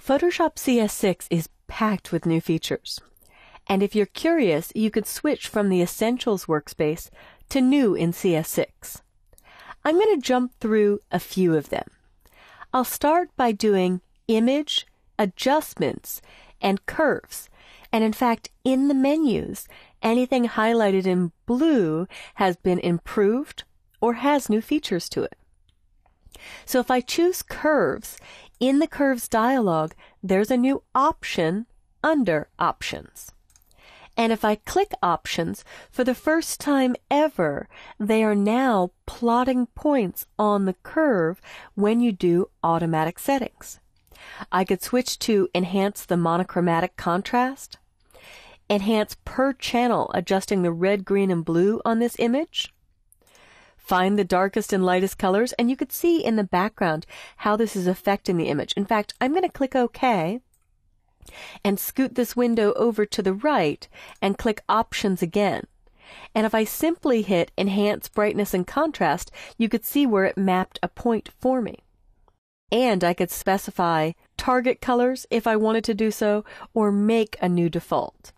Photoshop CS6 is packed with new features. And if you're curious, you could switch from the Essentials workspace to New in CS6. I'm going to jump through a few of them. I'll start by doing Image, Adjustments, and Curves. And in fact, in the menus, anything highlighted in blue has been improved or has new features to it. So if I choose Curves, in the Curves dialog, there's a new option under Options. And if I click Options, for the first time ever, they are now plotting points on the curve when you do automatic settings. I could switch to Enhance the monochromatic contrast, Enhance per channel, adjusting the red, green, and blue on this image, find the darkest and lightest colors, and you could see in the background how this is affecting the image. In fact, I'm going to click OK and scoot this window over to the right and click Options again. And if I simply hit Enhance Brightness and Contrast, you could see where it mapped a point for me. And I could specify target colors if I wanted to do so, or make a new default.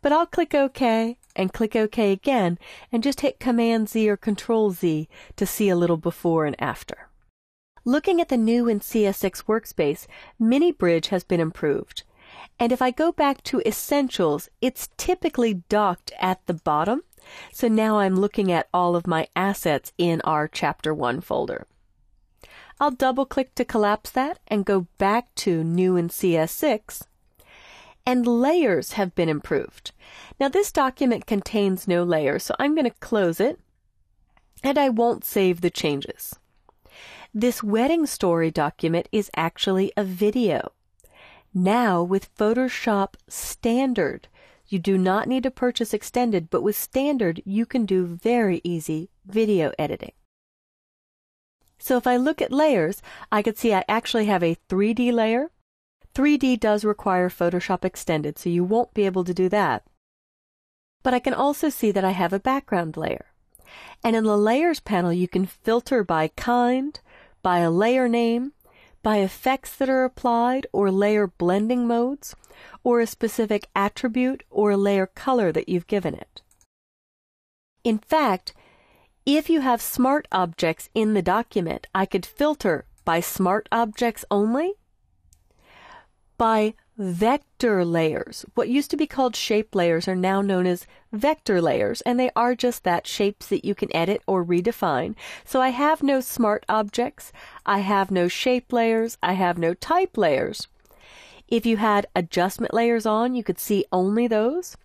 But I'll click OK and click OK again and just hit Command Z or Control Z to see a little before and after. Looking at the new in CS6 workspace, Mini Bridge has been improved. And if I go back to Essentials, it's typically docked at the bottom. So now I'm looking at all of my assets in our Chapter 1 folder. I'll double click to collapse that and go back to New in CS6. And layers have been improved. Now this document contains no layers, so I'm going to close it, and I won't save the changes. This wedding story document is actually a video. Now with Photoshop Standard, you do not need to purchase Extended, but with Standard you can do very easy video editing. So if I look at layers, I could see I actually have a 3D layer. 3D does require Photoshop Extended, so you won't be able to do that. But I can also see that I have a background layer. And in the Layers panel, you can filter by kind, by a layer name, by effects that are applied or layer blending modes, or a specific attribute or layer color that you've given it. In fact, if you have smart objects in the document, I could filter by smart objects only, by vector layers. What used to be called shape layers are now known as vector layers, and they are just that, shapes that you can edit or redefine. So I have no smart objects, I have no shape layers, I have no type layers. If you had adjustment layers on, you could see only those,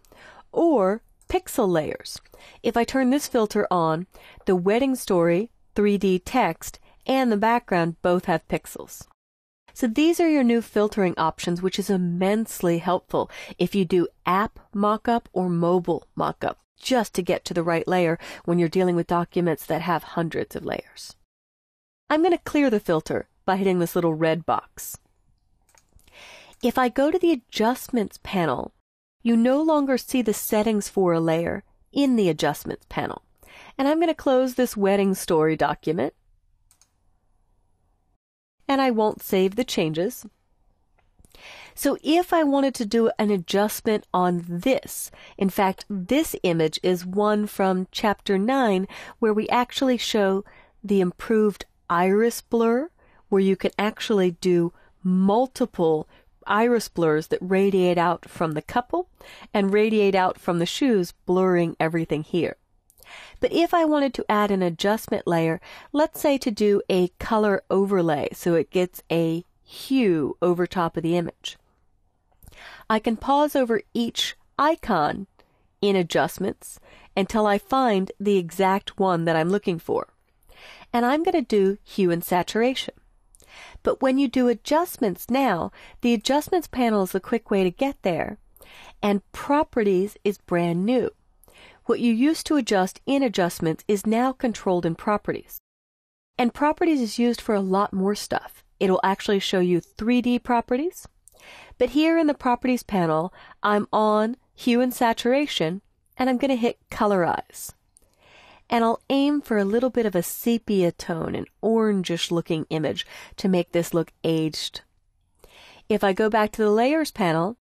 or pixel layers. If I turn this filter on, the wedding story, 3D text, and the background both have pixels. So these are your new filtering options, which is immensely helpful if you do app mockup or mobile mockup, just to get to the right layer when you're dealing with documents that have hundreds of layers. I'm going to clear the filter by hitting this little red box. If I go to the Adjustments panel, you no longer see the settings for a layer in the Adjustments panel. And I'm going to close this wedding story document. And I won't save the changes. So if I wanted to do an adjustment on this, in fact, this image is one from Chapter 9 where we actually show the improved iris blur, where you can actually do multiple iris blurs that radiate out from the couple and radiate out from the shoes, blurring everything here. But if I wanted to add an adjustment layer, let's say to do a color overlay so it gets a hue over top of the image, I can pause over each icon in Adjustments until I find the exact one that I'm looking for. And I'm going to do Hue and Saturation. But when you do Adjustments now, the Adjustments panel is a quick way to get there, and Properties is brand new. What you used to adjust in Adjustments is now controlled in Properties. And Properties is used for a lot more stuff. It'll actually show you 3D properties. But here in the Properties panel, I'm on Hue and Saturation, and I'm going to hit Colorize. And I'll aim for a little bit of a sepia tone, an orangish looking image, to make this look aged. If I go back to the Layers panel,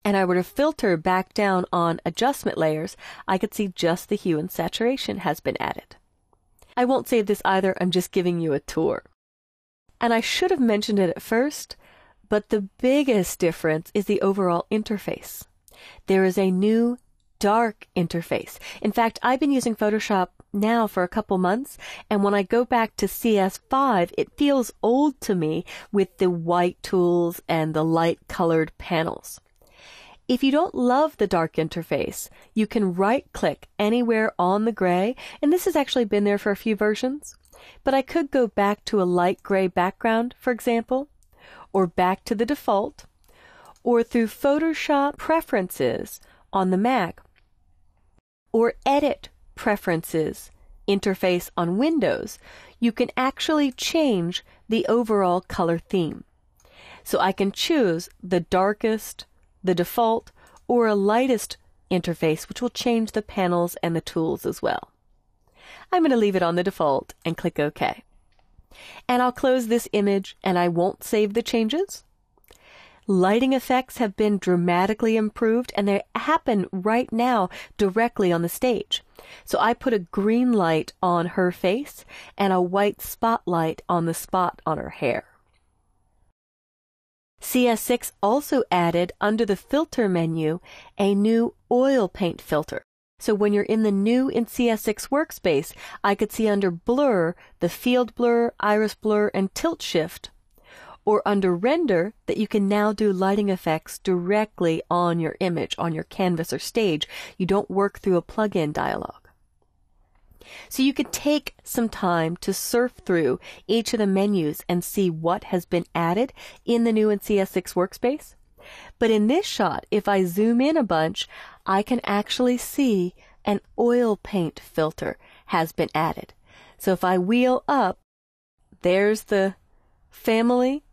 and I were to filter back down on Adjustment Layers, I could see just the hue and saturation has been added. I won't save this either, I'm just giving you a tour. And I should have mentioned it at first, but the biggest difference is the overall interface. There is a new dark interface. In fact, I've been using Photoshop now for a couple months, and when I go back to CS5, it feels old to me with the white tools and the light colored panels. If you don't love the dark interface, you can right-click anywhere on the gray, and this has actually been there for a few versions. But I could go back to a light gray background, for example, or back to the default, or through Photoshop Preferences on the Mac, or Edit Preferences interface on Windows, you can actually change the overall color theme. So I can choose the darkest, the default, or a lightest interface, which will change the panels and the tools as well. I'm going to leave it on the default and click OK. And I'll close this image and I won't save the changes. Lighting effects have been dramatically improved and they happen right now directly on the stage. So I put a green light on her face and a white spotlight on the spot on her hair. CS6 also added under the Filter menu a new oil paint filter. So when you're in the New in CS6 workspace, I could see under Blur, the Field Blur, Iris Blur, and Tilt Shift, or under Render that you can now do lighting effects directly on your image, on your canvas or stage. You don't work through a plugin dialog. So you could take some time to surf through each of the menus and see what has been added in the New in CS6 workspace. But in this shot, if I zoom in a bunch, I can actually see an oil paint filter has been added. So if I wheel up, there's the family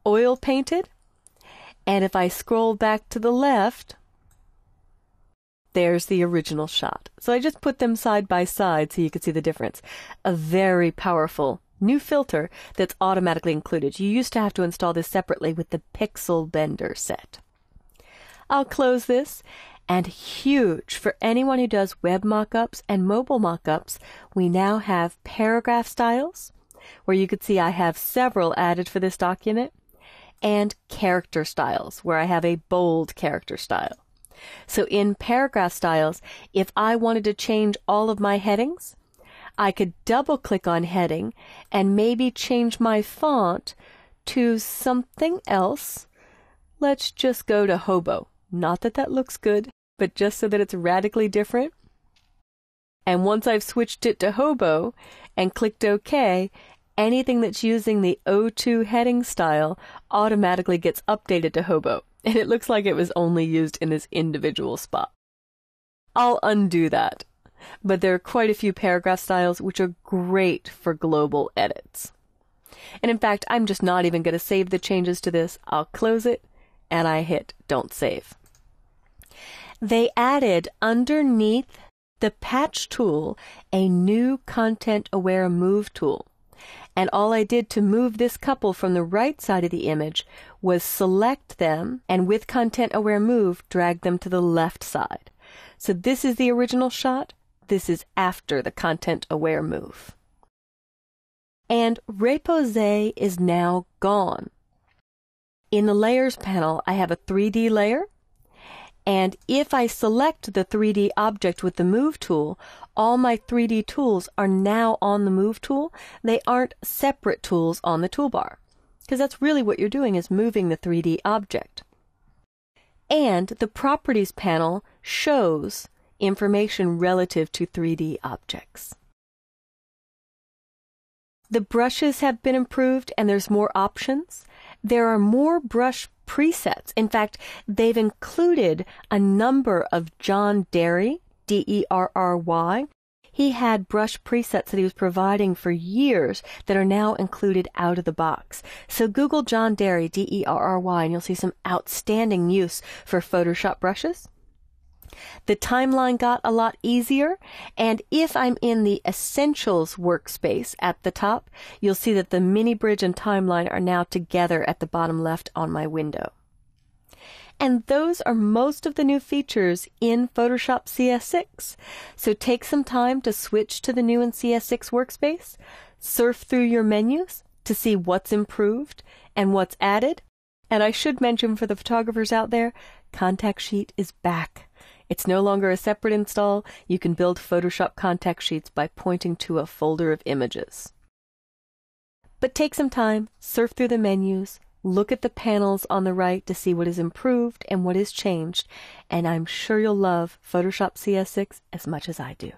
oil painted. And if I scroll back to the left, there's the original shot. So I just put them side by side so you can see the difference. A very powerful new filter that's automatically included. You used to have to install this separately with the Pixel Bender set. I'll close this, and huge for anyone who does web mockups and mobile mockups, we now have paragraph styles, where you could see I have several added for this document, and character styles, where I have a bold character style. So in paragraph styles, if I wanted to change all of my headings, I could double-click on heading and maybe change my font to something else. Let's just go to Hobo. Not that that looks good, but just so that it's radically different. And once I've switched it to Hobo and clicked OK, anything that's using the O2 heading style automatically gets updated to Hobo. And it looks like it was only used in this individual spot. I'll undo that. But there are quite a few paragraph styles which are great for global edits. And in fact, I'm just not even going to save the changes to this. I'll close it, and I hit Don't Save. They added underneath the Patch tool a new Content-Aware Move tool. And all I did to move this couple from the right side of the image was select them, and with Content-Aware Move, drag them to the left side. So this is the original shot. This is after the Content-Aware Move. And Repose is now gone. In the Layers panel, I have a 3D layer. And if I select the 3D object with the Move tool, all my 3D tools are now on the Move tool. They aren't separate tools on the toolbar, because that's really what you're doing, is moving the 3D object. And the Properties panel shows information relative to 3D objects. The brushes have been improved and there's more options. There are more brush presets. In fact, they've included a number of John Derry, D-E-R-R-Y. He had brush presets that he was providing for years that are now included out of the box. So Google John Derry, D-E-R-R-Y, and you'll see some outstanding use for Photoshop brushes. The timeline got a lot easier, and if I'm in the Essentials workspace at the top, you'll see that the mini bridge and timeline are now together at the bottom left on my window. And those are most of the new features in Photoshop CS6. So take some time to switch to the new in CS6 workspace, surf through your menus to see what's improved and what's added. And I should mention for the photographers out there, Contact Sheet is back. It's no longer a separate install. You can build Photoshop contact sheets by pointing to a folder of images. But take some time, surf through the menus, look at the panels on the right to see what is improved and what is changed, and I'm sure you'll love Photoshop CS6 as much as I do.